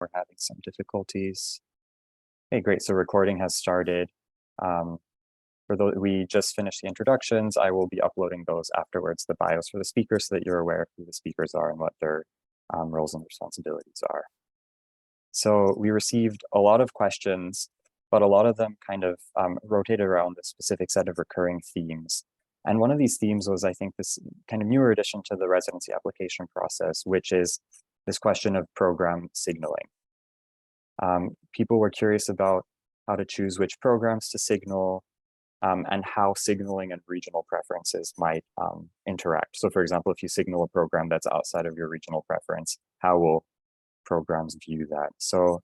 we're having some difficulties. Okay, great. So recording has started. For those, we just finished the introductions. I will be uploading those afterwards, the bios for the speakers, so that you're aware of who the speakers are and what their roles and responsibilities are. So we received a lot of questions, but a lot of them kind of rotated around a specific set of recurring themes. And one of these themes was, I think, this kind of newer addition to the residency application process, which is this question of program signaling. People were curious about how to choose which programs to signal and how signaling and regional preferences might interact. So for example, if you signal a program that's outside of your regional preference, how will programs view that? So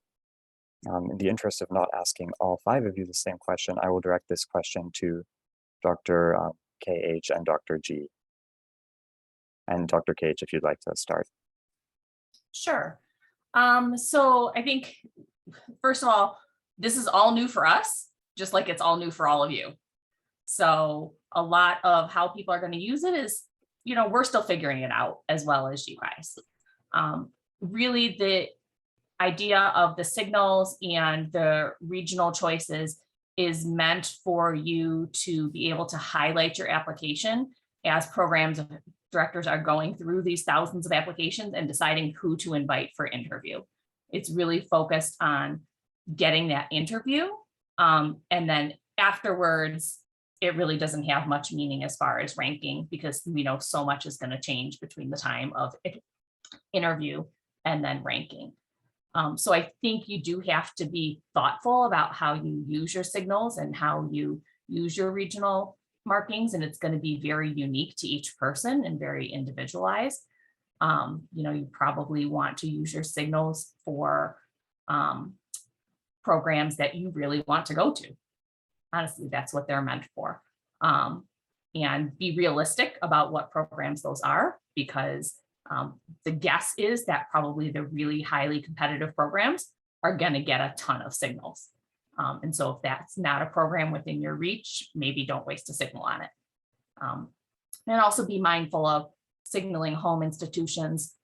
in the interest of not asking all 5 of you the same question, I will direct this question to Dr. KH and Dr. G. And Dr. KH, if you'd like to start. Sure. So I think, first of all, this is all new for us, just like it's all new for all of you. So a lot of how people are going to use it is, we're still figuring it out as well as you guys. Really, the idea of the signals and the regional choices is meant for you to be able to highlight your application as programs directors are going through these thousands of applications and deciding who to invite for interview. It's really focused on getting that interview. And then afterwards, it really doesn't have much meaning as far as ranking, because we know so much is going to change between the time of interview and then ranking. So I think you do have to be thoughtful about how you use your signals and how you use your regional markings, and it's going to be very unique to each person and very individualized. You probably want to use your signals for programs that you really want to go to. Honestly, that's what they're meant for. And be realistic about what programs those are, because the guess is that probably the really highly competitive programs are going to get a ton of signals. And so if that's not a program within your reach, maybe don't waste a signal on it. And also be mindful of signaling home institutions,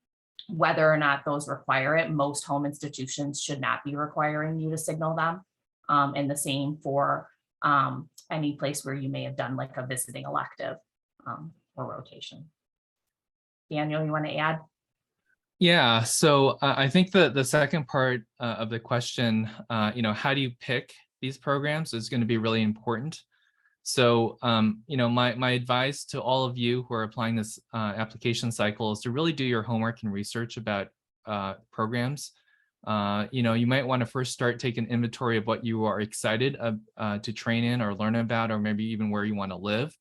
whether or not those require it. Most home institutions should not be requiring you to signal them. And the same for any place where you may have done like a visiting elective or rotation. Daniel, you want to add? Yeah, so I think the second part of the question, how do you pick these programs is going to be really important. So, my advice to all of you who are applying this application cycle is to really do your homework and research about programs. You might want to first start taking inventory of what you are excited to train in or learn about, or maybe even where you want to live.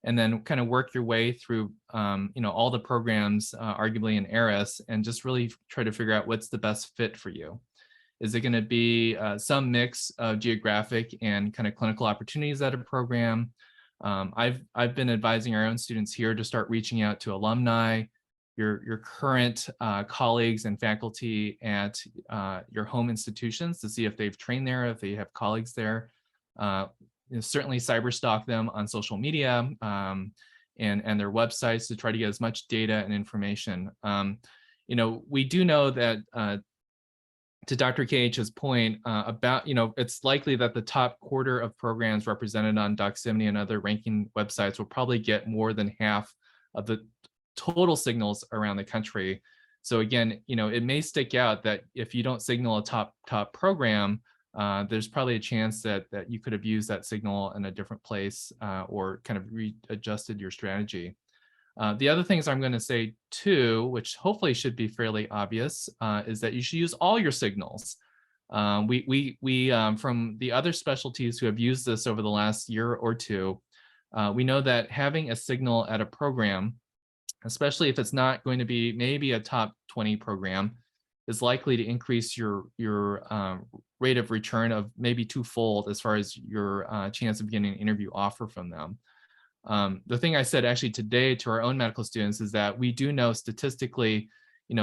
And then kind of work your way through, all the programs, arguably in ARIS, and just really try to figure out what's the best fit for you. Is it going to be some mix of geographic and kind of clinical opportunities at a program? I've been advising our own students here to start reaching out to alumni, your current colleagues and faculty at your home institutions to see if they've trained there, if they have colleagues there. Certainly cyberstalk them on social media and their websites to try to get as much data and information. We do know that to Dr. KH's point about, it's likely that the top quarter of programs represented on Doximity and other ranking websites will probably get more than half of the total signals around the country. So again, it may stick out that if you don't signal a top program, there's probably a chance that you could have used that signal in a different place or kind of readjusted your strategy. The other things I'm going to say too, which hopefully should be fairly obvious, is that you should use all your signals. We from the other specialties who have used this over the last year or two, we know that having a signal at a program, especially if it's not going to be maybe a top 20 program, is likely to increase your rate of return of maybe twofold as far as your chance of getting an interview offer from them. The thing I said actually today to our own medical students is that we do know statistically,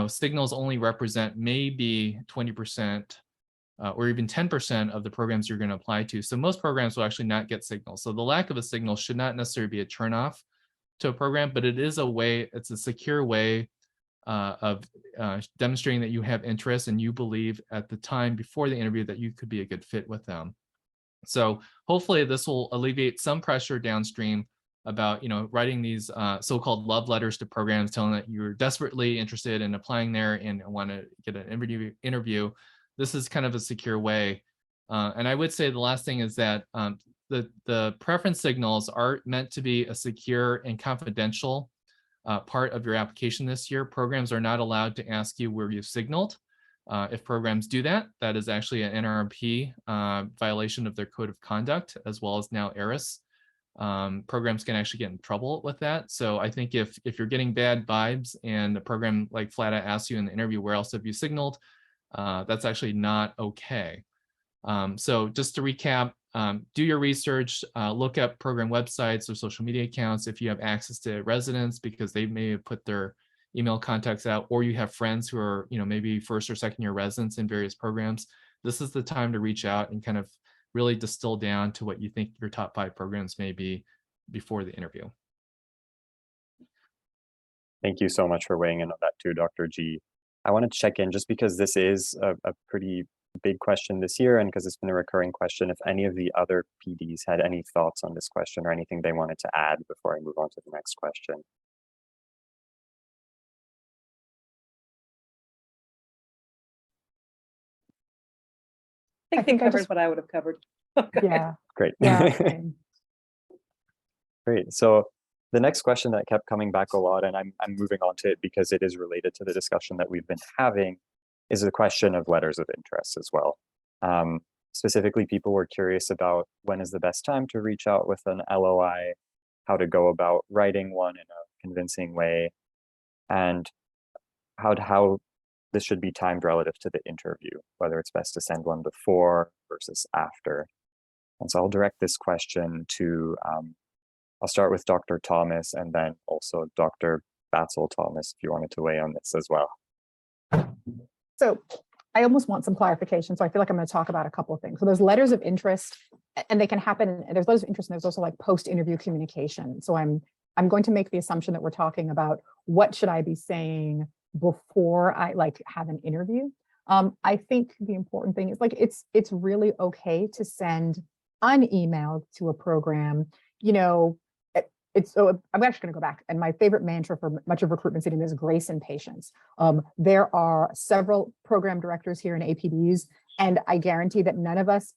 signals only represent maybe 20% or even 10% of the programs you're going to apply to. So most programs will actually not get signals. So the lack of a signal should not necessarily be a turnoff to a program, but it is a way, it's a secure way of demonstrating that you have interest and you believe at the time before the interview that you could be a good fit with them. So hopefully this will alleviate some pressure downstream about, writing these so-called love letters to programs, telling that you're desperately interested in applying there and want to get an interview. This is kind of a secure way. And I would say the last thing is that the preference signals are meant to be a secure and confidential part of your application this year. Programs are not allowed to ask you where you've signaled. If programs do that, that is actually an NRMP violation of their code of conduct, as well as now ERIS. Programs can actually get in trouble with that. So I think if you're getting bad vibes and the program like flat out asks you in the interview, where else have you signaled? That's actually not okay. So just to recap, do your research, look up program websites or social media accounts if you have access to residents, because they may have put their email contacts out, or you have friends who are, maybe first or second year residents in various programs. This is the time to reach out and kind of really distill down to what you think your top 5 programs may be before the interview. Thank you so much for weighing in on that too, Dr. G. I wanted to check in just because this is a pretty big question this year, and because it's been a recurring question, if any of the other PDs had any thoughts on this question or anything they wanted to add before I move on to the next question. I think I covered what I would have covered. Yeah. Great. Yeah. Great. So the next question that kept coming back a lot, and I'm moving on to it because it is related to the discussion that we've been having, is the question of letters of interest as well. Specifically, people were curious about when is the best time to reach out with an LOI, how to go about writing one in a convincing way, and how this should be timed relative to the interview, whether it's best to send one before versus after. And so I'll direct this question to, I'll start with Dr. Thomas and then also Dr. Batsel Thomas, if you wanted to weigh on this as well. So I almost want some clarification. So I feel like I'm going to talk about a couple of things. So there's letters of interest, and they can happen. There's letters of interest, and there's also like post-interview communication. So I'm going to make the assumption that we're talking about what should I be saying before I have an interview. I think the important thing is it's really okay to send an email to a program. So I'm actually going to go back, and my favorite mantra for much of recruitment season is grace and patience. There are several program directors here in APDs, and I guarantee that none of us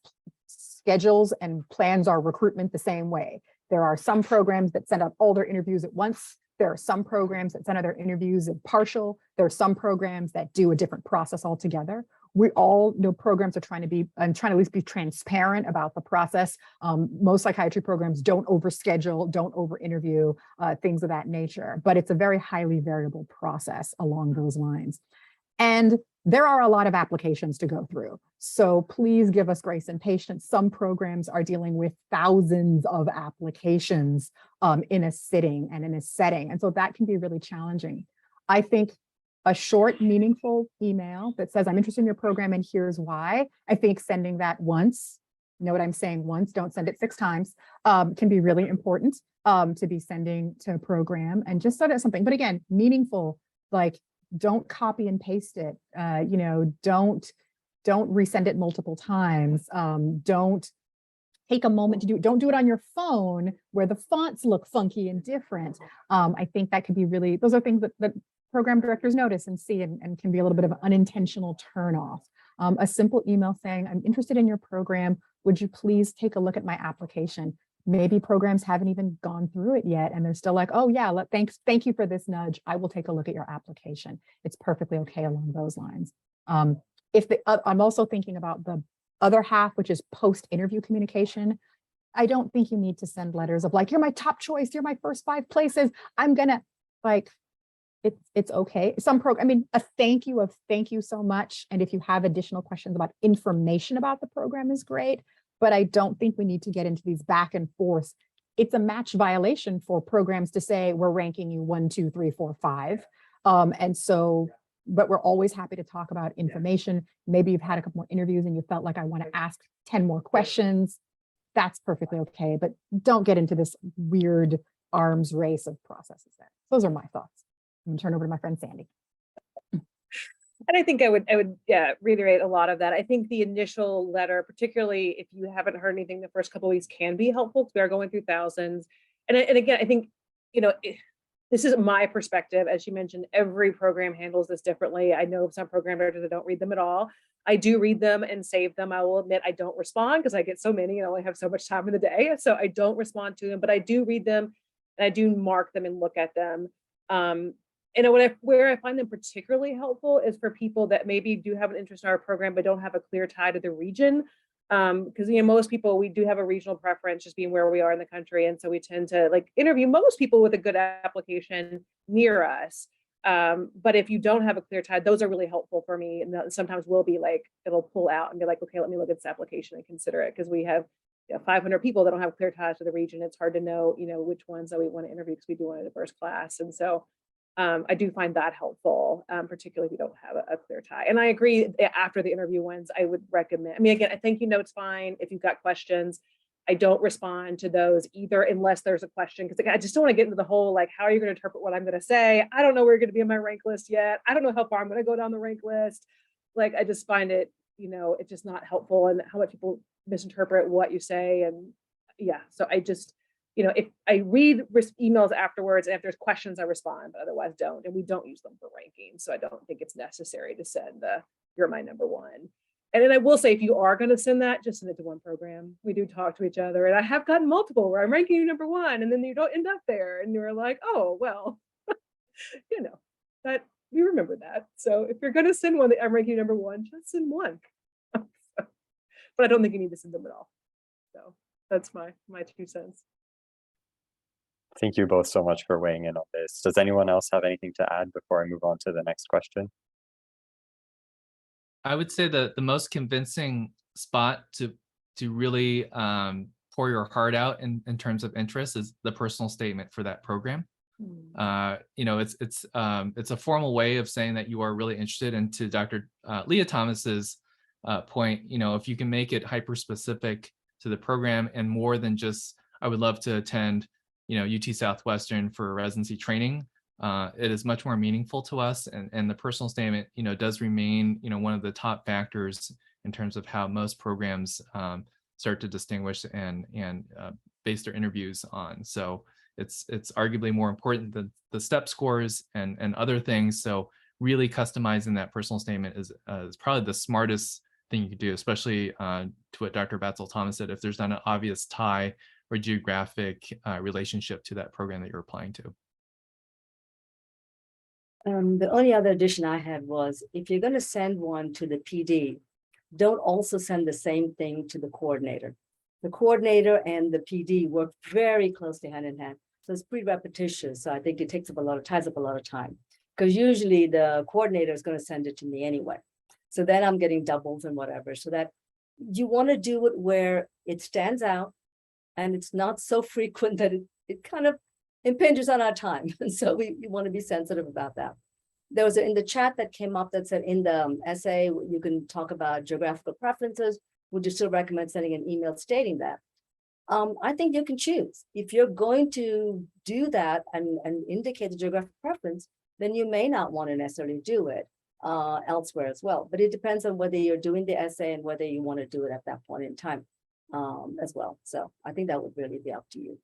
schedules and plans our recruitment the same way. There are some programs that send out all their interviews at once. There are some programs that send out their interviews at partial. There are some programs that do a different process altogether. We all know programs are trying to at least be transparent about the process. Most psychiatry programs don't overschedule, don't over-interview, things of that nature, but it's a very highly variable process along those lines. And there are a lot of applications to go through. So please give us grace and patience. Some programs are dealing with thousands of applications in a sitting and in a setting. And so that can be really challenging. I think a short, meaningful email that says, I'm interested in your program and here's why. I think sending that once, you know what I'm saying, once, don't send it 6 times, can be really important to be sending to a program, and just so that's something. But again, meaningful, don't copy and paste it. Don't resend it multiple times. Don't take a moment to don't do it on your phone where the fonts look funky and different. I think that could be really, those are things that program directors notice and see, and can be a little bit of an unintentional turnoff. A simple email saying, I'm interested in your program. Would you please take a look at my application? Maybe programs haven't even gone through it yet, and they're still like, oh yeah, thank you for this nudge. I will take a look at your application. It's perfectly okay along those lines. I'm also thinking about the other half, which is post-interview communication. I don't think you need to send letters of you're my top choice, you're my first 5 places. I'm gonna it's okay. A thank you so much. And if you have additional questions about information about the program is great, but I don't think we need to get into these back and forth. It's a match violation for programs to say, we're ranking you 1, 2, 3, 4, 5. But we're always happy to talk about information. Maybe you've had a couple more interviews and you felt like I want to ask 10 more questions. That's perfectly okay, but don't get into this weird arms race of processes there. Those are my thoughts. I'm gonna turn over to my friend Sandy. And I think I would reiterate a lot of that. I think the initial letter, particularly if you haven't heard anything the first couple of weeks, can be helpful because we are going through thousands. And again, I think, this is my perspective. As you mentioned, every program handles this differently. I know some program directors that don't read them at all. I do read them and save them. I will admit I don't respond because I get so many and I only have so much time in the day. So I don't respond to them, but I do read them and I do mark them and look at them. And where I find them particularly helpful is for people that maybe do have an interest in our program, but don't have a clear tie to the region. Because most people, we do have a regional preference, just being where we are in the country. And so we tend to interview most people with a good application near us. But if you don't have a clear tie, those are really helpful for me. And sometimes will be it'll pull out and be like, okay, let me look at this application and consider it. Because we have 500 people that don't have clear ties to the region. It's hard to know, which ones that we want to interview because we do want a diverse class. And so I do find that helpful, particularly if you don't have a clear tie. And I agree, after the interview ones, I would recommend, again, a thank you note's fine. If you've got questions, I don't respond to those either unless there's a question, because I just don't want to get into the whole, how are you going to interpret what I'm going to say? I don't know where you're going to be in my rank list yet. I don't know how far I'm going to go down the rank list. I just find it, it's just not helpful, and how much people misinterpret what you say. And yeah, so I just, if I read emails afterwards, and if there's questions, I respond, but otherwise don't. And we don't use them for ranking. So I don't think it's necessary to send you're my number one. And then I will say, if you are going to send that, just send it to one program. We do talk to each other. And I have gotten multiple where I'm ranking you number one, and then you don't end up there. And you're like, oh, well, that we remember that. So if you're going to send one that I'm ranking you number one, just send one. But I don't think you need to send them at all. So that's my 2 cents. Thank you both so much for weighing in on this. Does anyone else have anything to add before I move on to the next question? I would say that the most convincing spot to really pour your heart out in terms of interest is the personal statement for that program. It's a formal way of saying that you are really interested. And to Dr. Leah Thomas's point, if you can make it hyper specific to the program and more than just, I would love to attend UT Southwestern for residency training, it is much more meaningful to us. And the personal statement, does remain, one of the top factors in terms of how most programs start to distinguish and base their interviews on. So it's arguably more important than the step scores and other things. So really customizing that personal statement is probably the smartest thing you could do, especially to what Dr. Batsel Thomas said, if there's not an obvious tie or geographic relationship to that program that you're applying to. The only other addition I had was, if you're going to send one to the PD, don't also send the same thing to the coordinator. The coordinator and the PD work very closely hand in hand. So it's pretty repetitious. So I think it ties up a lot of time, because usually the coordinator is going to send it to me anyway. So then I'm getting doubles and whatever. So that you want to do it where it stands out and it's not so frequent that it kind of impinges on our time. And so we want to be sensitive about that. There was in the chat that came up that said in the essay, you can talk about geographical preferences. Would you still recommend sending an email stating that? I think you can choose. If you're going to do that and indicate the geographic preference, then you may not want to necessarily do it elsewhere as well. But it depends on whether you're doing the essay and whether you want to do it at that point in time as well. So I think that would really be up to you.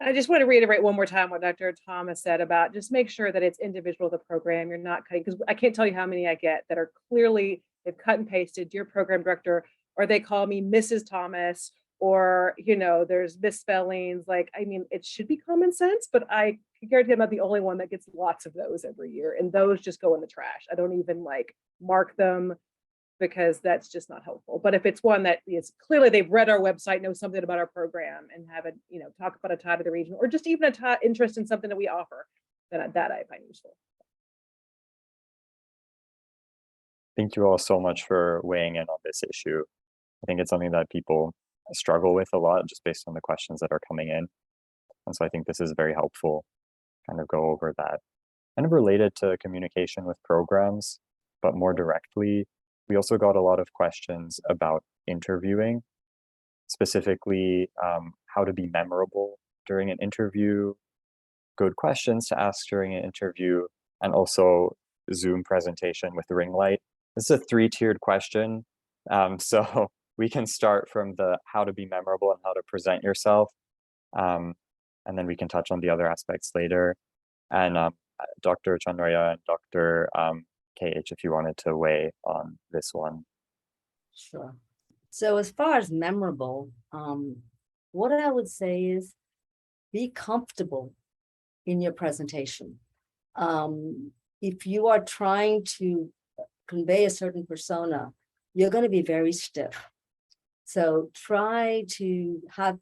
I just want to reiterate one more time what Dr. Thomas said about just make sure that it's individual to the program. You're not cutting, because I can't tell you how many I get that are clearly, they've cut and pasted, dear program director, or they call me Mrs. Thomas, or, there's misspellings. It should be common sense, but I can guarantee I'm not the only one that gets lots of those every year. And those just go in the trash. I don't even mark them, because that's just not helpful. But if it's one that is clearly they've read our website, know something about our program, and have it, talk about a tie to the region, or just even a interest in something that we offer, then that I find useful. Thank you all so much for weighing in on this issue. I think it's something that people struggle with a lot just based on the questions that are coming in. And so I think this is very helpful, kind of go over that. Kind of related to communication with programs, but more directly, we also got a lot of questions about interviewing, specifically how to be memorable during an interview, good questions to ask during an interview, and also Zoom presentation with ring light. This is a 3-tiered question. So we can start from the how to be memorable and how to present yourself. And then we can touch on the other aspects later. And Dr. Chandraiah and Dr. KH, if you wanted to weigh on this one. Sure. So as far as memorable, what I would say is be comfortable in your presentation. If you are trying to convey a certain persona, you're going to be very stiff. So try to have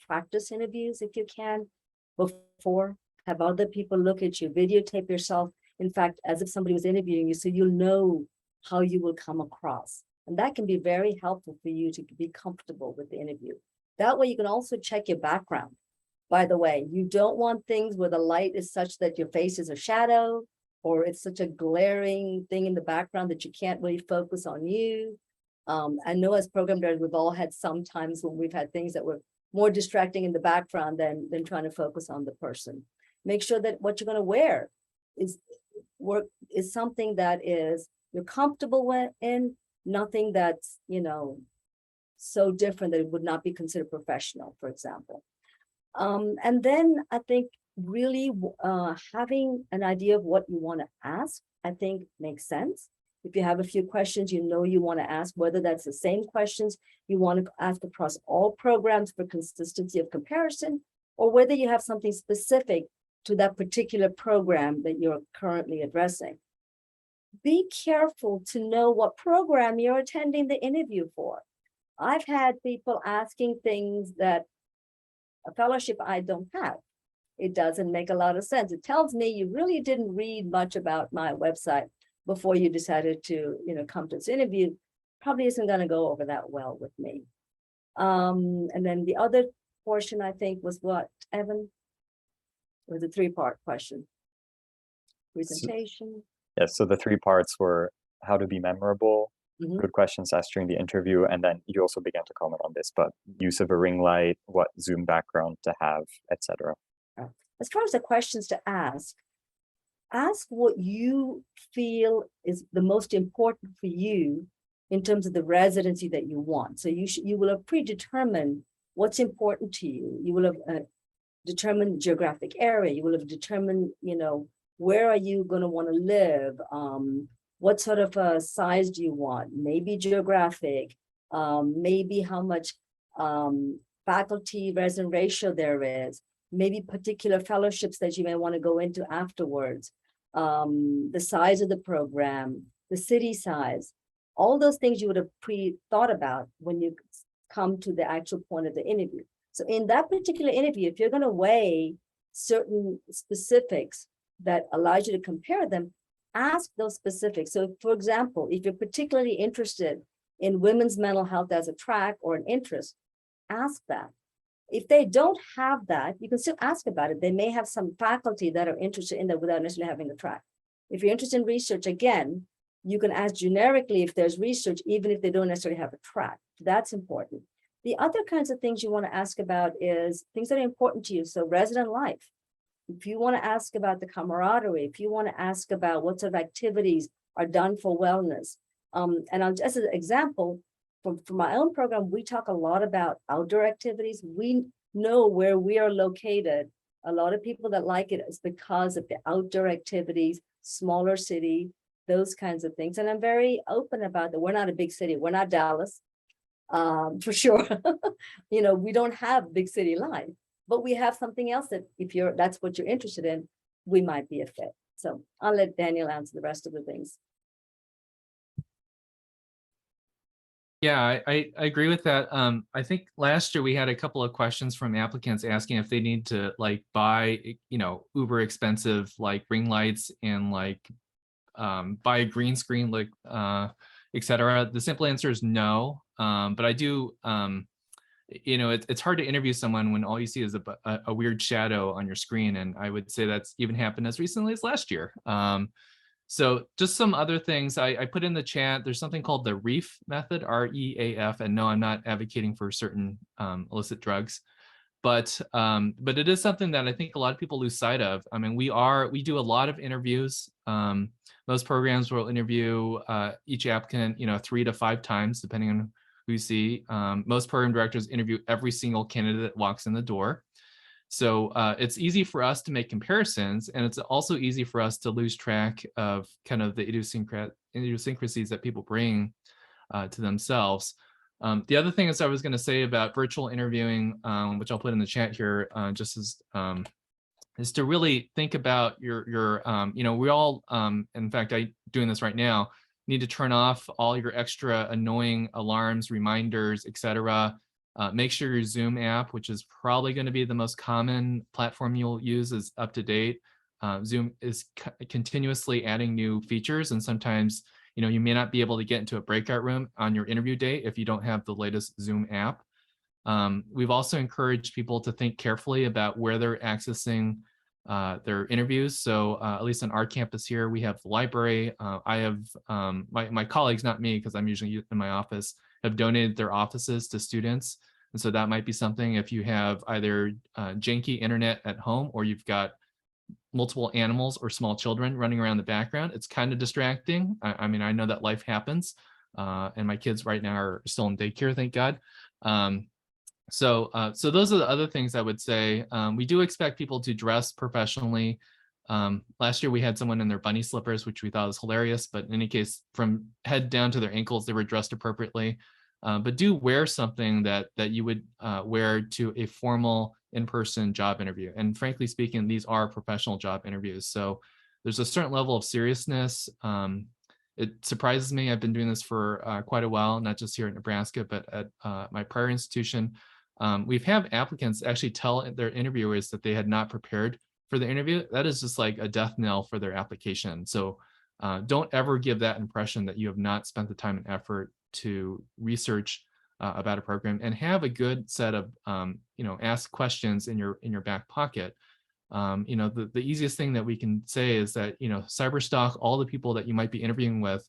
practice interviews if you can before, have other people look at you, videotape yourself, in fact, as if somebody was interviewing you, so you'll know how you will come across. And that can be very helpful for you to be comfortable with the interview. That way you can also check your background. By the way, you don't want things where the light is such that your face is a shadow, or it's such a glaring thing in the background that you can't really focus on you. I know as program directors, we've all had some times when we've had things that were more distracting in the background than trying to focus on the person. Make sure that what you're going to wear is something that is you're comfortable in, nothing that's, you know, so different that it would not be considered professional, for example. And then I think really having an idea of what you want to ask, I think makes sense. If you have a few questions, you know, you want to ask, whether that's the same questions you want to ask across all programs for consistency of comparison, or whether you have something specific to that particular program that you're currently addressing. Be careful to know what program you're attending the interview for. I've had people asking things that a fellowship I don't have. It doesn't make a lot of sense. It tells me you really didn't read much about my website before you decided to, you know, come to this interview. Probably isn't going to go over that well with me. And then the other portion, I think, was what, Evan? It was a 3-part question. Presentation. Yes, so the 3 parts were how to be memorable, good questions asked during the interview, and then you also began to comment on this, but use of a ring light, what Zoom background to have, etc. As far as the questions to ask what you feel is the most important for you in terms of the residency that you want. So you will have predetermined what's important to you. You will have determined geographic area. You will have determined, you know, where are you going to want to live? What sort of a size do you want? Maybe geographic, maybe how much faculty resident ratio there is, maybe particular fellowships that you may want to go into afterwards, the size of the program, the city size, all those things you would have pre-thought about when you come to the actual point of the interview. So in that particular interview, if you're going to weigh certain specifics that allows you to compare them, ask those specifics. So for example, if you're particularly interested in women's mental health as a track or an interest, ask that. If they don't have that, you can still ask about it. They may have some faculty that are interested in that without necessarily having a track. If you're interested in research, again, you can ask generically if there's research, even if they don't necessarily have a track. That's important. The other kinds of things you want to ask about is things that are important to you. So resident life. If you want to ask about the camaraderie, if you want to ask about what sort of activities are done for wellness. And I'll just as an example, for my own program, we talk a lot about outdoor activities. We know where we are located. A lot of people that like it is because of the outdoor activities, smaller city, those kinds of things. And I'm very open about that. We're not a big city. We're not Dallas, for sure. You know, we don't have big city life, but we have something else that if that's what you're interested in, we might be a fit. So I'll let Daniel answer the rest of the things. Yeah, I agree with that. I think last year we had a couple of questions from applicants asking if they need to like buy, you know, uber expensive like ring lights and like buy a green screen, like etc. The simple answer is no. But I do, you know, it's hard to interview someone when all you see is a weird shadow on your screen, and I would say that's even happened as recently as last year. So just some other things I put in the chat. There's something called the REAF method, REAF, and no, I'm not advocating for certain illicit drugs, but it is something that I think a lot of people lose sight of. I mean, we do a lot of interviews. Most programs will interview each applicant, 3 to 5 times, depending on who you see. Most program directors interview every single candidate that walks in the door. So it's easy for us to make comparisons, and it's also easy for us to lose track of kind of the idiosyncrasies that people bring to themselves. The other thing is I was going to say about virtual interviewing, which I'll put in the chat here, just as is to really think about your we all, in fact, doing this right now, need to turn off all your extra annoying alarms, reminders, etc. Make sure your Zoom app, which is probably going to be the most common platform you'll use, is up to date. Zoom is continuously adding new features, and sometimes you may not be able to get into a breakout room on your interview day if you don't have the latest Zoom app. We've also encouraged people to think carefully about where they're accessing their interviews. So at least on our campus here, we have the library. I have my colleagues, not me, because I'm usually in my office, have donated their offices to students. And so that might be something if you have either janky internet at home, or you've got multiple animals or small children running around the background. It's kind of distracting. I mean, I know that life happens, and my kids right now are still in daycare, thank God. So those are the other things I would say. We do expect people to dress professionally. Last year we had someone in their bunny slippers, which we thought was hilarious, but in any case, from head down to their ankles, they were dressed appropriately. But do wear something that you would wear to a formal in-person job interview. And frankly speaking, these are professional job interviews. So there's a certain level of seriousness. It surprises me. I've been doing this for quite a while, not just here at Nebraska, but at my prior institution. We've had applicants actually tell their interviewers that they had not prepared for the interview. That is just like a death knell for their application. So don't ever give that impression that you have not spent the time and effort to research about a program, and have a good set of ask questions in your back pocket. The easiest thing that we can say is that cyberstalk all the people that you might be interviewing with,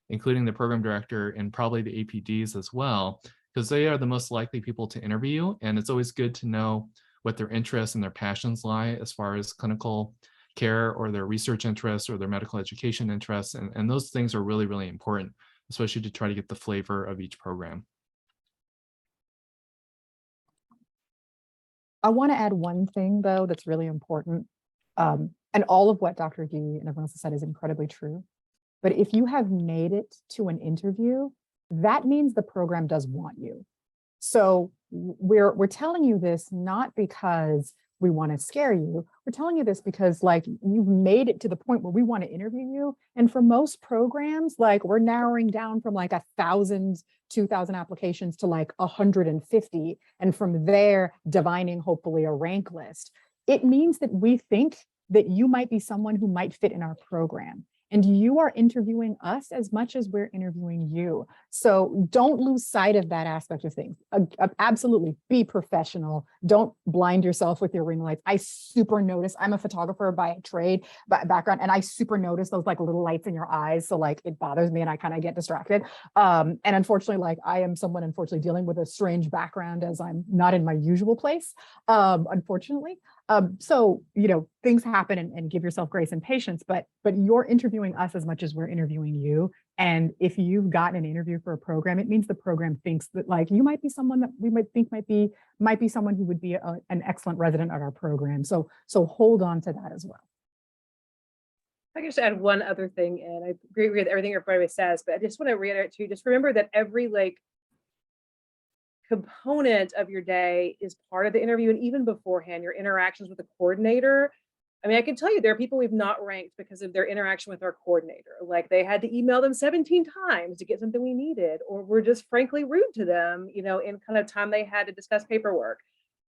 including the program director and probably the APDs as well, because they are the most likely people to interview. And it's always good to know what their interests and their passions lie as far as clinical care, or their research interests, or their medical education interests. And those things are really, really important, especially to try to get the flavor of each program. I want to add one thing, though, that's really important. And all of what Dr. Gee and everyone else has said is incredibly true. But if you have made it to an interview, that means the program does want you. So we're telling you this not because we want to scare you. We're telling you this because you've made it to the point where we want to interview you. And for most programs, we're narrowing down from 1,000, 2,000 applications to 150. And from there, divining hopefully a rank list. It means that we think that you might be someone who might fit in our program. And you are interviewing us as much as we're interviewing you. So don't lose sight of that aspect of things. Absolutely be professional. Don't blind yourself with your ring lights. I super notice, I'm a photographer by trade, background, and I super notice those little lights in your eyes. So it bothers me and I kind of get distracted. And unfortunately, I am someone unfortunately dealing with a strange background, as I'm not in my usual place, unfortunately. So, things happen, and give yourself grace and patience, but you're interviewing us as much as we're interviewing you. And if you've gotten an interview for a program, it means the program thinks that you might be someone that we might think might be someone who would be an excellent resident at our program. So hold on to that as well. I can just add one other thing, and I agree with everything everybody says, but I just want to reiterate too, just remember that every component of your day is part of the interview, and even beforehand, your interactions with the coordinator. I mean, I can tell you there are people we've not ranked because of their interaction with our coordinator. They had to email them 17 times to get something we needed, or we're just frankly rude to them, in kind of time they had to discuss paperwork.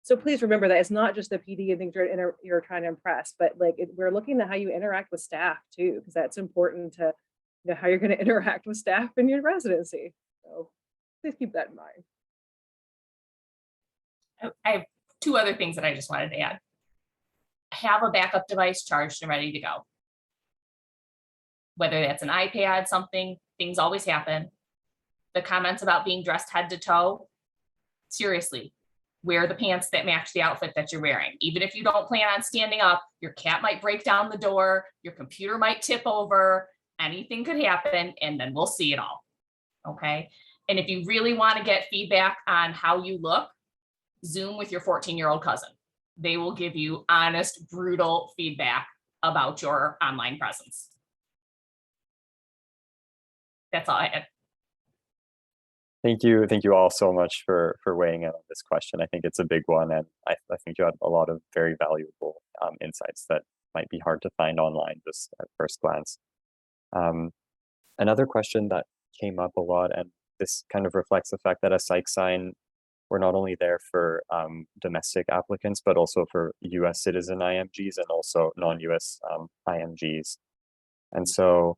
So please remember that it's not just the PD and things you're trying to impress, but we're looking at how you interact with staff too, because that's important to how you're going to interact with staff in your residency. So please keep that in mind. I have 2 other things that I just wanted to add. Have a backup device charged and ready to go. Whether that's an iPad, something, things always happen. The comments about being dressed head to toe, seriously, wear the pants that match the outfit that you're wearing. Even if you don't plan on standing up, your cat might break down the door, your computer might tip over, anything could happen, and then we'll see it all. Okay. And if you really want to get feedback on how you look, Zoom with your 14-year-old cousin. They will give you honest, brutal feedback about your online presence. That's all I had. Thank you all so much for weighing in on this question. I think it's a big one, and I think you had a lot of very valuable insights that might be hard to find online just at first glance. Another question that came up a lot, and this kind of reflects the fact that as PsychSign, we're not only there for domestic applicants, but also for US citizen IMGs and also non-US IMGs. And so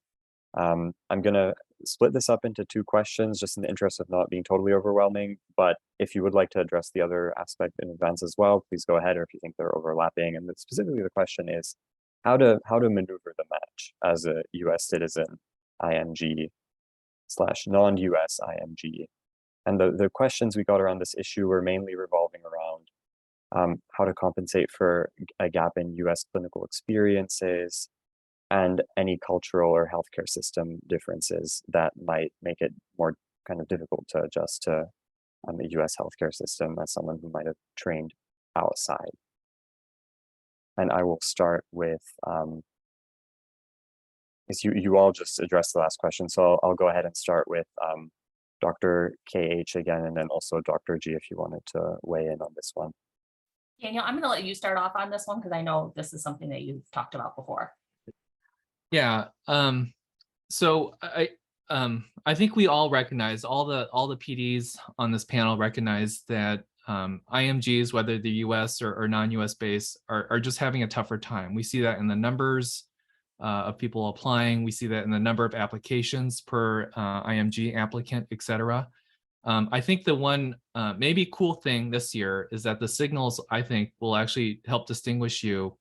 I'm gonna split this up into two questions just in the interest of not being totally overwhelming, but if you would like to address the other aspect in advance as well, please go ahead, or if you think they're overlapping. And specifically the question is how to maneuver the match as a US citizen IMG / non-US IMG. And the questions we got around this issue were mainly revolving around how to compensate for a gap in US clinical experiences and any cultural or healthcare system differences that might make it more kind of difficult to adjust to the US healthcare system as someone who might have trained outside. And I will start with, you all just addressed the last question, so I'll go ahead and start with Dr. KH again, and then also Dr. G if you wanted to weigh in on this one. Daniel, I'm going to let you start off on this one because I know this is something that you've talked about before. Yeah. So I think we all recognize, all the PDs on this panel recognize that IMGs, whether the US or non-US based, are just having a tougher time. We see that in the numbers of people applying. We see that in the number of applications per IMG applicant, et cetera. I think the one maybe cool thing this year is that the signals, I think, will actually help distinguish you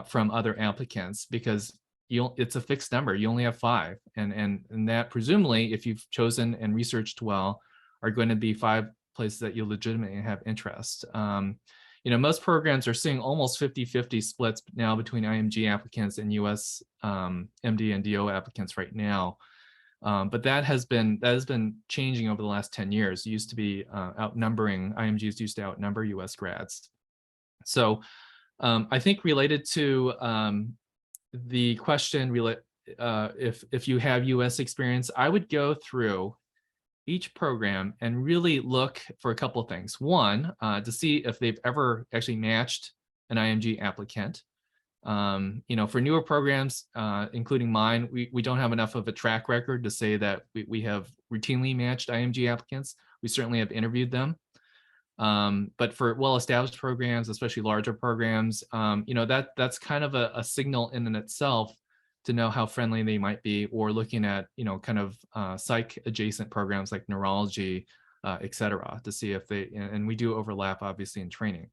from other applicants, because it's a fixed number. You only have 5, and that presumably, if you've chosen and researched well, are going to be 5 places that you legitimately have interest. Most programs are seeing almost 50-50 splits now between IMG applicants and US MD and DO applicants right now. But that has been changing over the last 10 years. It used to be IMGs used to outnumber US grads. So I think related to the question, if you have US experience, I would go through each program and really look for a couple of things. One, to see if they've ever actually matched an IMG applicant. For newer programs, including mine, we don't have enough of a track record to say that we have routinely matched IMG applicants. We certainly have interviewed them. But for well-established programs, especially larger programs, that's kind of a signal in and itself to know how friendly they might be, or looking at, kind of psych adjacent programs like neurology, et cetera, to see if and we do overlap obviously in training.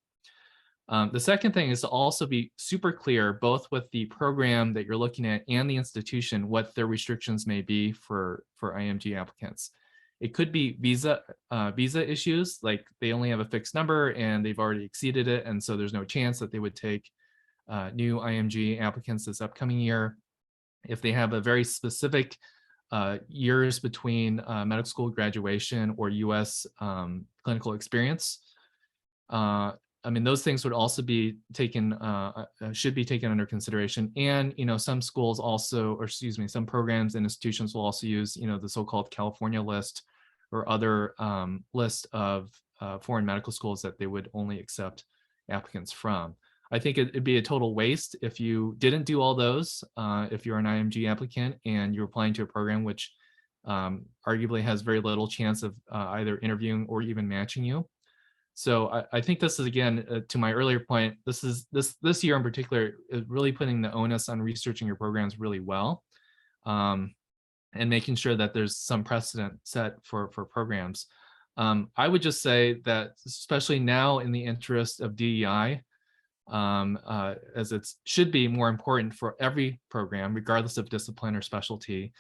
The second thing is to also be super clear, both with the program that you're looking at and the institution, what their restrictions may be for IMG applicants. It could be visa issues, like they only have a fixed number and they've already exceeded it, and so there's no chance that they would take new IMG applicants this upcoming year. If they have a very specific years between medical school graduation or US clinical experience, those things would also be taken, should be taken under consideration. And, some schools also, some programs and institutions will also use, the so-called California list or other list of foreign medical schools that they would only accept applicants from. I think it'd be a total waste if you didn't do all those, if you're an IMG applicant and you're applying to a program which arguably has very little chance of either interviewing or even matching you. So I think this is, again, to my earlier point, this year in particular is really putting the onus on researching your programs really well, and making sure that there's some precedent set for programs. I would just say that, especially now in the interest of DEI, as it should be more important for every program, regardless of discipline or specialty,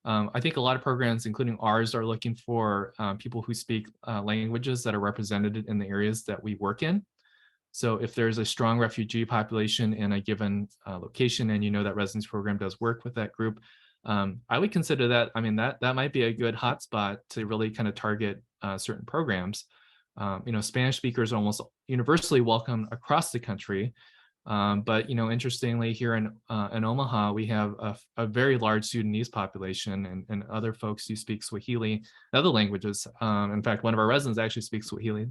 I think a lot of programs, including ours, are looking for people who speak languages that are represented in the areas that we work in. So if there's a strong refugee population in a given location, and you know that residency program does work with that group, I would consider that, I mean, that might be a good hotspot to really kind of target certain programs. You know, Spanish speakers are almost universally welcome across the country. But, you know, interestingly, here in Omaha, we have a very large Sudanese population, and other folks who speak Swahili and other languages. In fact, one of our residents actually speaks Swahili.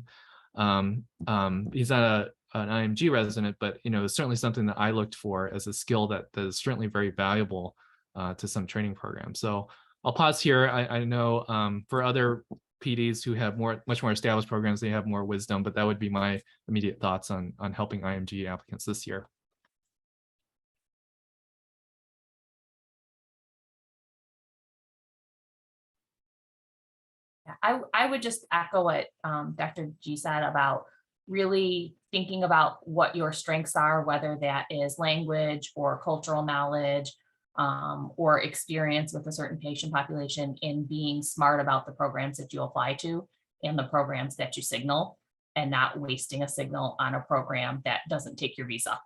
He's not an IMG resident, but, you know, it's certainly something that I looked for as a skill that is certainly very valuable to some training programs. So I'll pause here. I know for other PDs who have much more established programs, they have more wisdom, but that would be my immediate thoughts on helping IMG applicants this year. I would just echo what Dr. G said about really thinking about what your strengths are, whether that is language or cultural knowledge or experience with a certain patient population, in being smart about the programs that you apply to and the programs that you signal, and not wasting a signal on a program that doesn't take your visa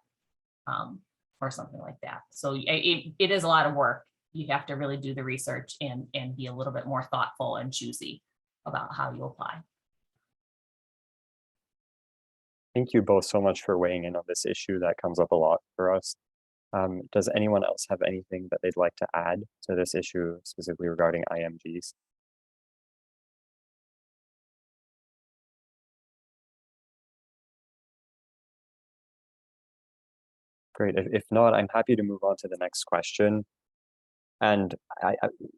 or something like that. So it is a lot of work. You have to really do the research and be a little bit more thoughtful and choosy about how you apply. Thank you both so much for weighing in on this issue that comes up a lot for us. Does anyone else have anything that they'd like to add to this issue, specifically regarding IMGs? Great. If not, I'm happy to move on to the next question. And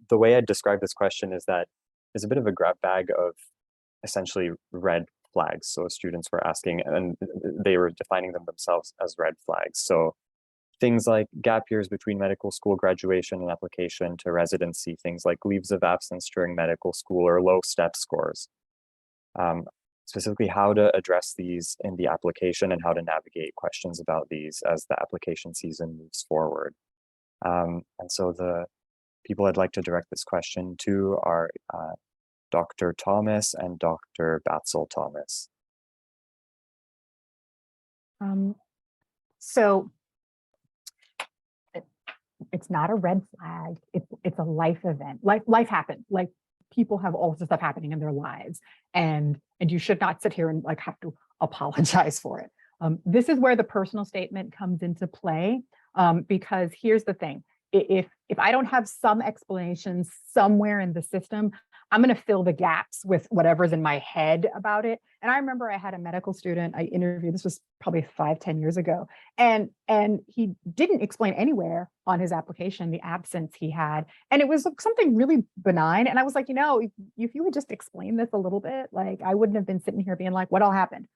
the way I describe this question is that it's a bit of a grab bag of essentially red flags. So students were asking, and they were defining them themselves as red flags. So things like gap years between medical school graduation and application to residency, things like leaves of absence during medical school, or low STEP scores. Specifically how to address these in the application and how to navigate questions about these as the application season moves forward. And so the people I'd like to direct this question to are Dr. Thomas and Dr. Batsel Thomas. So it's not a red flag. It's a life event. Life happened. Like, people have all this stuff happening in their lives, and you should not sit here and like have to apologize for it. This is where the personal statement comes into play, because here's the thing. If I don't have some explanations somewhere in the system, I'm going to fill the gaps with whatever's in my head about it. And I remember I had a medical student I interviewed, this was probably 5-10 years ago, and he didn't explain anywhere on his application the absence he had. And it was something really benign. And I was like, you know, if you would just explain this a little bit, like, I wouldn't have been sitting here being like, what all happened?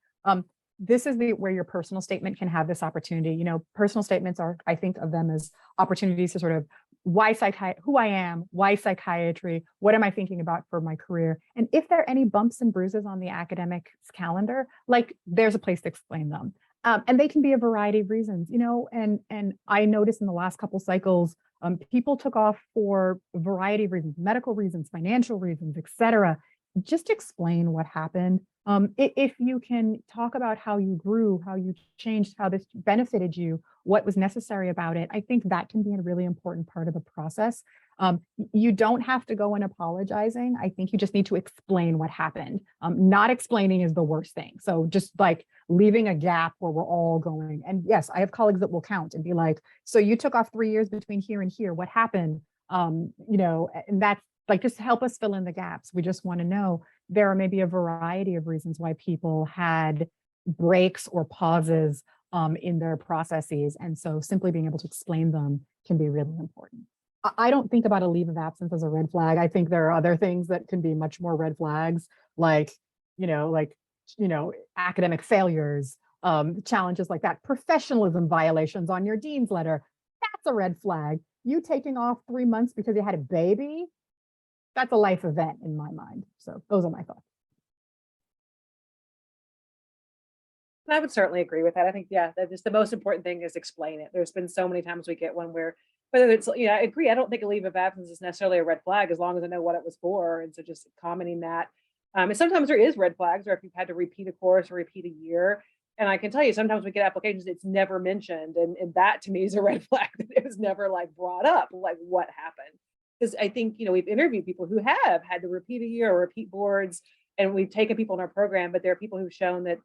This is where your personal statement can have this opportunity. You know, personal statements are, I think of them as opportunities to sort of who I am, why psychiatry, what am I thinking about for my career? And if there are any bumps and bruises on the academic calendar, like, there's a place to explain them. And they can be a variety of reasons, you know, and I noticed in the last couple cycles, people took off for a variety of reasons, medical reasons, financial reasons, et cetera. Just explain what happened. If you can talk about how you grew, how you changed, how this benefited you, what was necessary about it, I think that can be a really important part of the process. You don't have to go in apologizing. I think you just need to explain what happened. Not explaining is the worst thing. So just like leaving a gap where we're all going. And yes, I have colleagues that will count and be like, so you took off 3 years between here and here, what happened? You know, and that's like, just help us fill in the gaps. We just want to know. There are maybe a variety of reasons why people had breaks or pauses in their processes. And so simply being able to explain them can be really important. I don't think about a leave of absence as a red flag. I think there are other things that can be much more red flags, like academic failures, challenges like that, professionalism violations on your dean's letter. That's a red flag. You taking off 3 months because you had a baby, that's a life event in my mind. So those are my thoughts. I would certainly agree with that. I think, yeah, that is the most important thing, is explain it. There's been so many times we get one where whether it's, I agree. I don't think a leave of absence is necessarily a red flag as long as I know what it was for. And so just commenting that. And sometimes there is red flags, or if you've had to repeat a course or repeat a year. And I can tell you, sometimes we get applications, it's never mentioned. And that to me is a red flag that it was never like brought up, like what happened. Because I think, we've interviewed people who have had to repeat a year or repeat boards, and we've taken people in our program, but there are people who've shown that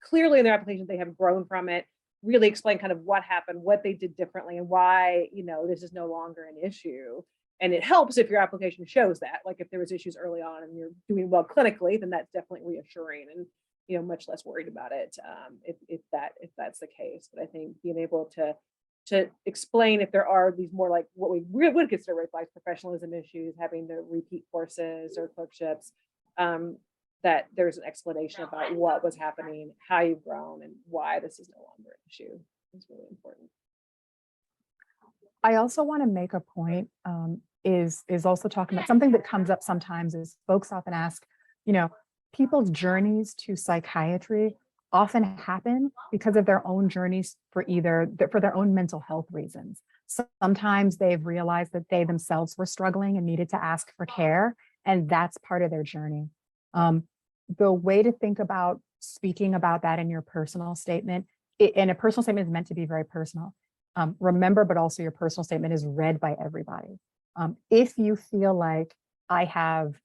clearly in their application, they have grown from it, really explain kind of what happened, what they did differently, and why, this is no longer an issue. And it helps if your application shows that, like if there was issues early on and you're doing well clinically, then that's definitely reassuring and, much less worried about it if that's the case. But I think being able to explain if there are these more like what we would consider red flags, professionalism issues, having to repeat courses or clerkships, that there's an explanation about what was happening, how you've grown, and why this is no longer an issue is really important. I also want to make a point, is also talking about something that comes up sometimes is folks often ask, people's journeys to psychiatry often happen because of their own journeys for their own mental health reasons. Sometimes they've realized that they themselves were struggling and needed to ask for care, and that's part of their journey. The way to think about speaking about that in your personal statement, and a personal statement is meant to be very personal. Remember, but also your personal statement is read by everybody. If you feel like I have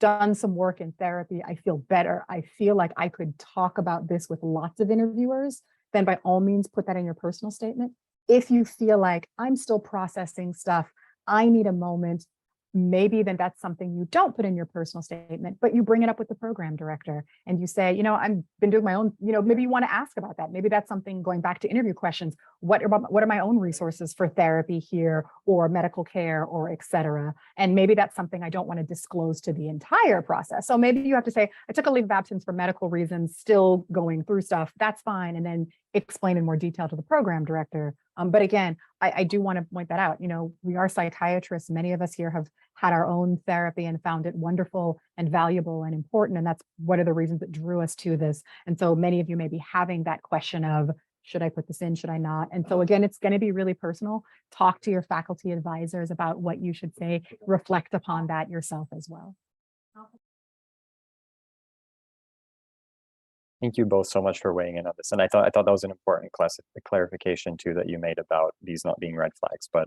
done some work in therapy, I feel better, I feel like I could talk about this with lots of interviewers, then by all means put that in your personal statement. If you feel like I'm still processing stuff, I need a moment, maybe then that's something you don't put in your personal statement, but you bring it up with the program director and you say, I've been doing my own, maybe you want to ask about that. Maybe that's something, going back to interview questions, what are my own resources for therapy here, or medical care, or et cetera. And maybe that's something I don't want to disclose to the entire process. So maybe you have to say, I took a leave of absence for medical reasons, still going through stuff, that's fine. And then explain in more detail to the program director. But again, I do want to point that out. We are psychiatrists. Many of us here have had our own therapy and found it wonderful and valuable and important. And that's one of the reasons that drew us to this. And so many of you may be having that question of, should I put this in? Should I not? And so again, it's going to be really personal. Talk to your faculty advisors about what you should say. Reflect upon that yourself as well. Thank you both so much for weighing in on this. And I thought that was an important clarification too that you made about these not being red flags, but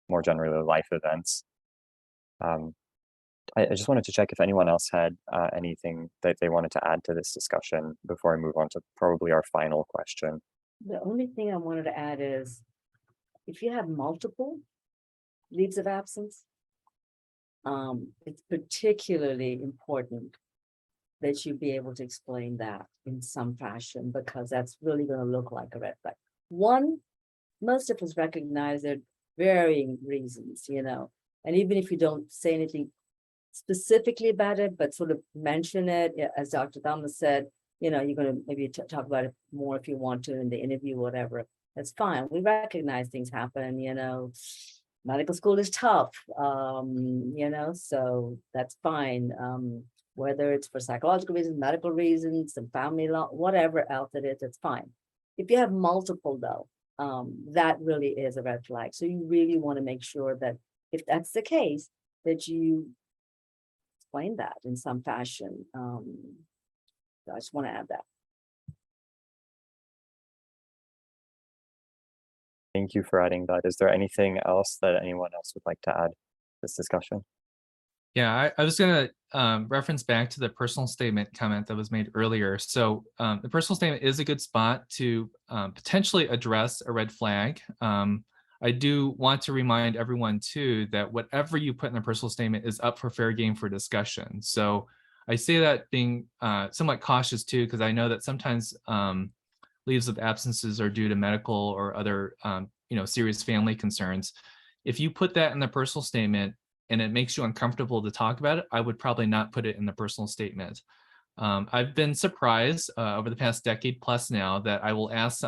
more generally life events. I just wanted to check if anyone else had anything that they wanted to add to this discussion before I move on to probably our final question. The only thing I wanted to add is, if you have multiple leaves of absence, it's particularly important that you be able to explain that in some fashion, because that's really going to look like a red flag. One, most of us recognize there are varying reasons, and even if you don't say anything specifically about it, but sort of mention it, as Dr. Thomas said, you're going to maybe talk about it more if you want to in the interview, whatever. That's fine. We recognize things happen, medical school is tough, so that's fine. Whether it's for psychological reasons, medical reasons, some family law, whatever else it is, it's fine. If you have multiple though, that really is a red flag. So you really want to make sure that if that's the case, that you explain that in some fashion. So I just want to add that. Thank you for adding that. Is there anything else that anyone else would like to add to this discussion? Yeah, I was going to reference back to the personal statement comment that was made earlier. So the personal statement is a good spot to potentially address a red flag. I do want to remind everyone too that whatever you put in the personal statement is up for fair game for discussion. So I say that being somewhat cautious too, because I know that sometimes leaves of absences are due to medical or other serious family concerns. If you put that in the personal statement and it makes you uncomfortable to talk about it, I would probably not put it in the personal statement. I've been surprised over the past decade plus now that I will ask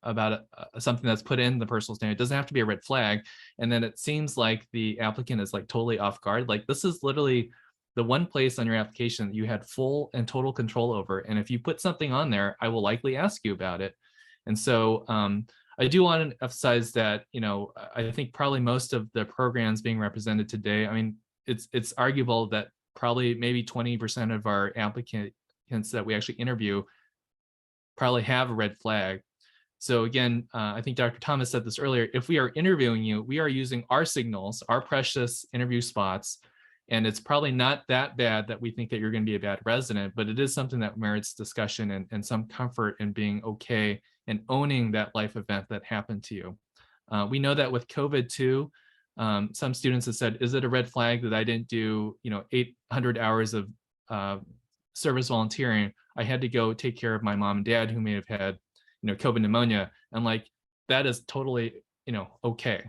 about something that's put in the personal statement. It doesn't have to be a red flag. And then it seems like the applicant is like totally off guard. Like, this is literally the one place on your application that you had full and total control over. And if you put something on there, I will likely ask you about it. And so I do want to emphasize that, I think probably most of the programs being represented today, I mean, it's arguable that probably maybe 20% of our applicants that we actually interview probably have a red flag. So again, I think Dr. Thomas said this earlier, if we are interviewing you, we are using our signals, our precious interview spots, and it's probably not that bad that we think that you're going to be a bad resident, but it is something that merits discussion and some comfort in being okay and owning that life event that happened to you. We know that with COVID too, some students have said, is it a red flag that I didn't do 800 hours of service volunteering? I had to go take care of my mom and dad who may have had COVID pneumonia, and like that is totally okay.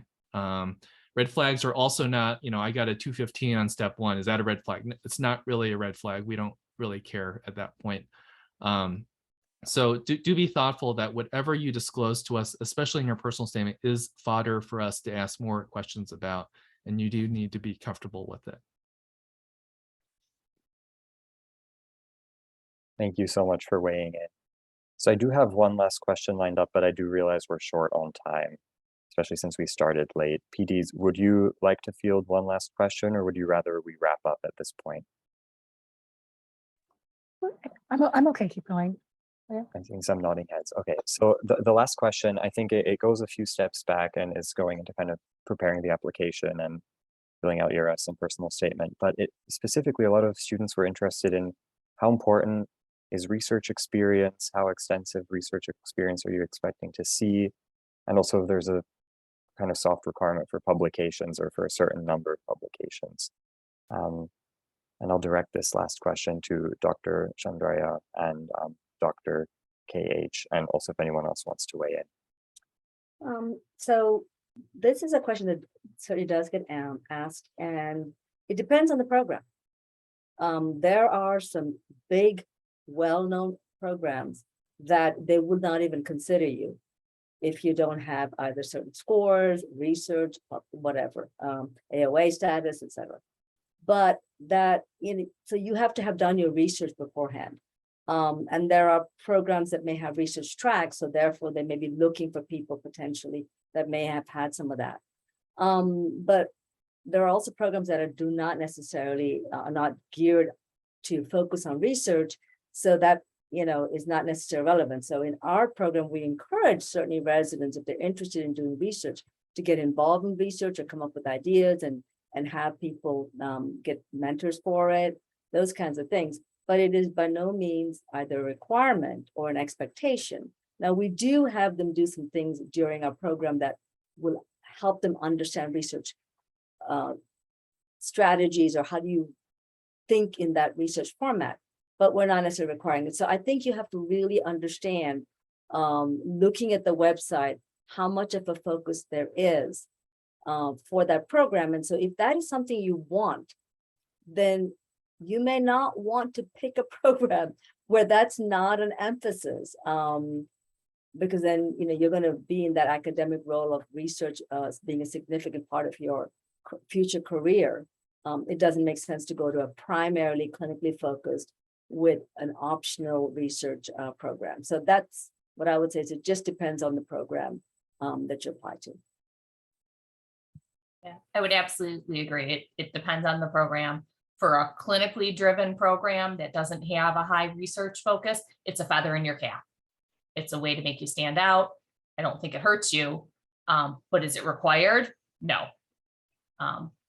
Red flags are also not, I got a 215 on step 1. Is that a red flag? It's not really a red flag. We don't really care at that point. So do be thoughtful that whatever you disclose to us, especially in your personal statement, is fodder for us to ask more questions about, and you do need to be comfortable with it. Thank you so much for weighing in. So I do have one last question lined up, but I do realize we're short on time, especially since we started late. PDs, would you like to field one last question, or would you rather we wrap up at this point? I'm okay, keep going. I'm seeing some nodding heads. Okay, so the last question, I think it goes a few steps back and is going into kind of preparing the application and filling out your some personal statement. But it specifically, a lot of students were interested in how important is research experience, how extensive research experience are you expecting to see, and also if there's a kind of soft requirement for publications or for a certain number of publications. And I'll direct this last question to Dr. Chandraiah and Dr. KH, and also if anyone else wants to weigh in. So this is a question that certainly does get asked, and it depends on the program. There are some big, well-known programs that they would not even consider you if you don't have either certain scores, research, whatever, AOA status, etc. But so you have to have done your research beforehand. And there are programs that may have research tracks, so therefore they may be looking for people potentially that may have had some of that. But there are also programs that do not necessarily are not geared to focus on research, so that is not necessarily relevant. So in our program, we encourage certainly residents, if they're interested in doing research, to get involved in research or come up with ideas and have people get mentors for it, those kinds of things. But it is by no means either a requirement or an expectation. Now, we do have them do some things during our program that will help them understand research strategies, or how do you think in that research format, but we're not necessarily requiring it. So I think you have to really understand, looking at the website, how much of a focus there is for that program. And so if that is something you want, then you may not want to pick a program where that's not an emphasis, because then you're going to be in that academic role of research being a significant part of your future career. It doesn't make sense to go to a primarily clinically focused with an optional research program. So that's what I would say. Is it just depends on the program that you apply to. Yeah, I would absolutely agree. It depends on the program. For a clinically driven program that doesn't have a high research focus, it's a feather in your cap. It's a way to make you stand out. I don't think it hurts you, but is it required? No.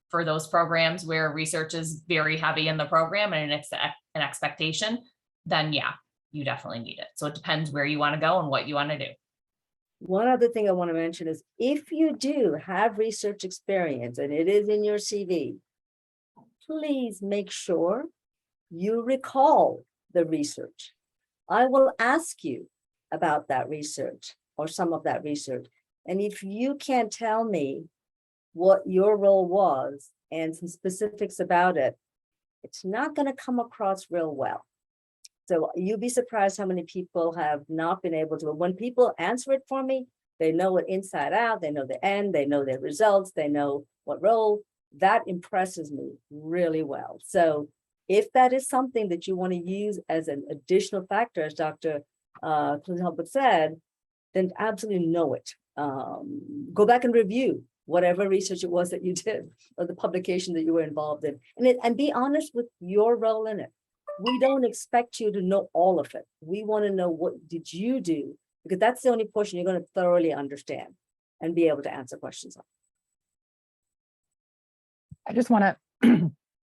For those programs where research is very heavy in the program and an expectation, then yeah, you definitely need it. So it depends where you want to go and what you want to do. One other thing I want to mention is if you do have research experience and it is in your CV, please make sure you recall the research. I will ask you about that research or some of that research. And if you can't tell me what your role was and some specifics about it, it's not going to come across real well. So you'll be surprised how many people have not been able to. When people answer it for me, they know it inside out, they know the end, they know their results, they know what role. That impresses me really well. So if that is something that you want to use as an additional factor, as Dr. Klisz-Hulbert said, then absolutely know it Go back and review whatever research it was that you did or the publication that you were involved in, and be honest with your role in it. We don't expect you to know all of it. We want to know, what did you do? Because that's the only portion you're going to thoroughly understand and be able to answer questions on. I just want to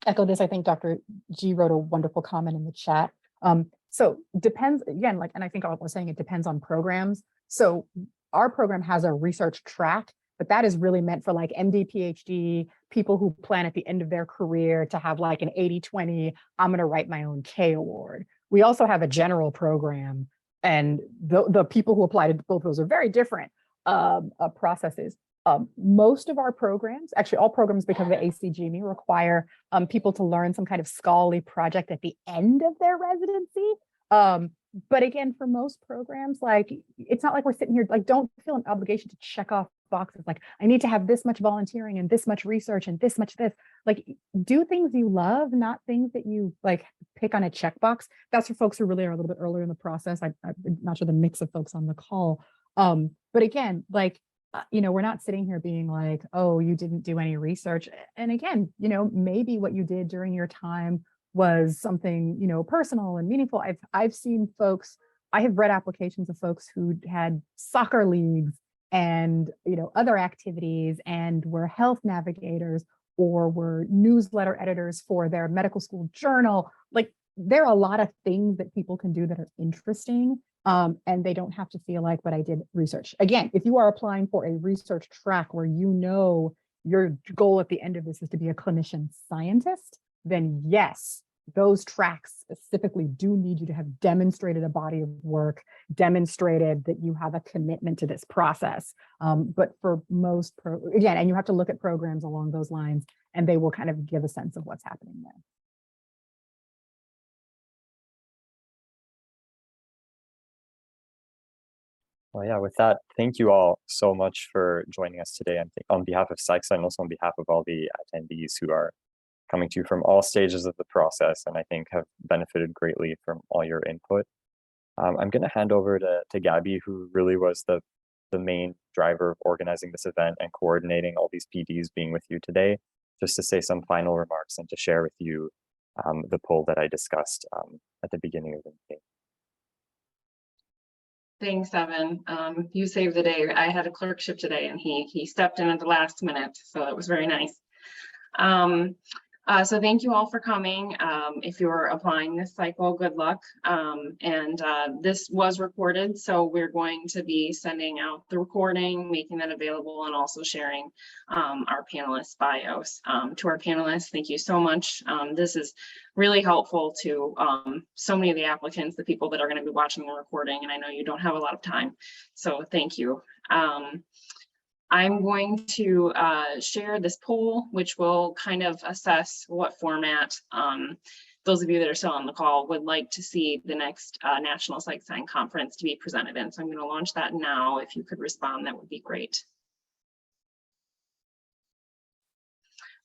echo this. I think Dr. G wrote a wonderful comment in the chat. So depends again, like, and I think I was saying it depends on programs. So our program has a research track, but that is really meant for like MD, PhD, people who plan at the end of their career to have like an 80-20, I'm going to write my own K award. We also have a general program, and the people who apply to both of those are very different processes. Most of our programs, actually all programs because of the ACGME, require people to learn some kind of scholarly project at the end of their residency. But again, for most programs, like, it's not like we're sitting here, like, don't feel an obligation to check off boxes. Like, I need to have this much volunteering and this much research and this much this. Like, do things you love, not things that you like pick on a checkbox. That's for folks who really are a little bit earlier in the process. I'm not sure the mix of folks on the call. But again, like, we're not sitting here being like, oh, you didn't do any research. And again, maybe what you did during your time was something, personal and meaningful. I've seen folks, I have read applications of folks who had soccer leagues and, other activities and were health navigators or were newsletter editors for their medical school journal. Like, there are a lot of things that people can do that are interesting. And they don't have to feel like, but I did research. Again, if you are applying for a research track where your goal at the end of this is to be a clinician scientist, then yes, those tracks specifically do need you to have demonstrated a body of work, demonstrated that you have a commitment to this process. But for most, and you have to look at programs along those lines, and they will kind of give a sense of what's happening there. Well, yeah, with that, thank you all so much for joining us today. And on behalf of PsychSci and also on behalf of all the attendees who are coming to you from all stages of the process, and I think have benefited greatly from all your input. I'm going to hand over to Gabby, who really was the main driver of organizing this event and coordinating all these PDs being with you today, just to say some final remarks and to share with you the poll that I discussed at the beginning of the meeting. Thanks, Evan. You saved the day. I had a clerkship today and he stepped in at the last minute, so it was very nice. So thank you all for coming. If you're applying this cycle, good luck. This was recorded, so we're going to be sending out the recording, making that available, and also sharing our panelists' bios. To our panelists, thank you so much. This is really helpful to so many of the applicants, the people that are going to be watching the recording, and I know you don't have a lot of time, so thank you. I'm going to share this poll, which will kind of assess what format those of you that are still on the call would like to see the next National Psych Science Conference to be presented in. So I'm going to launch that now. If you could respond, that would be great.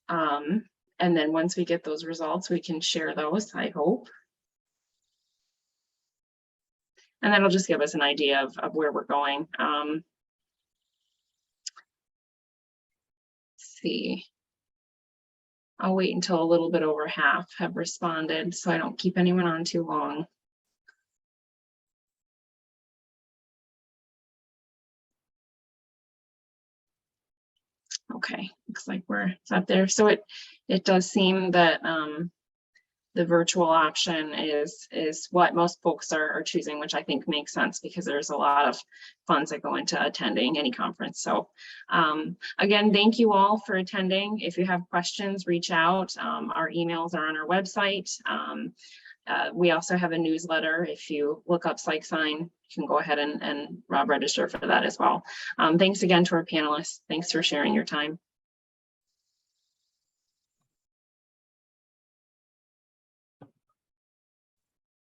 And then once we get those results, we can share those, I hope. And that'll just give us an idea of where we're going. See, I'll wait until a little bit over half have responded so I don't keep anyone on too long. Okay, looks like it's up there. So it does seem that the virtual option is what most folks are choosing, which I think makes sense because there's a lot of funds that go into attending any conference. So again, thank you all for attending. If you have questions, reach out. Our emails are on our website. We also have a newsletter. If you look up PsychSci, you can go ahead and register for that as well. Thanks again to our panelists. Thanks for sharing your time.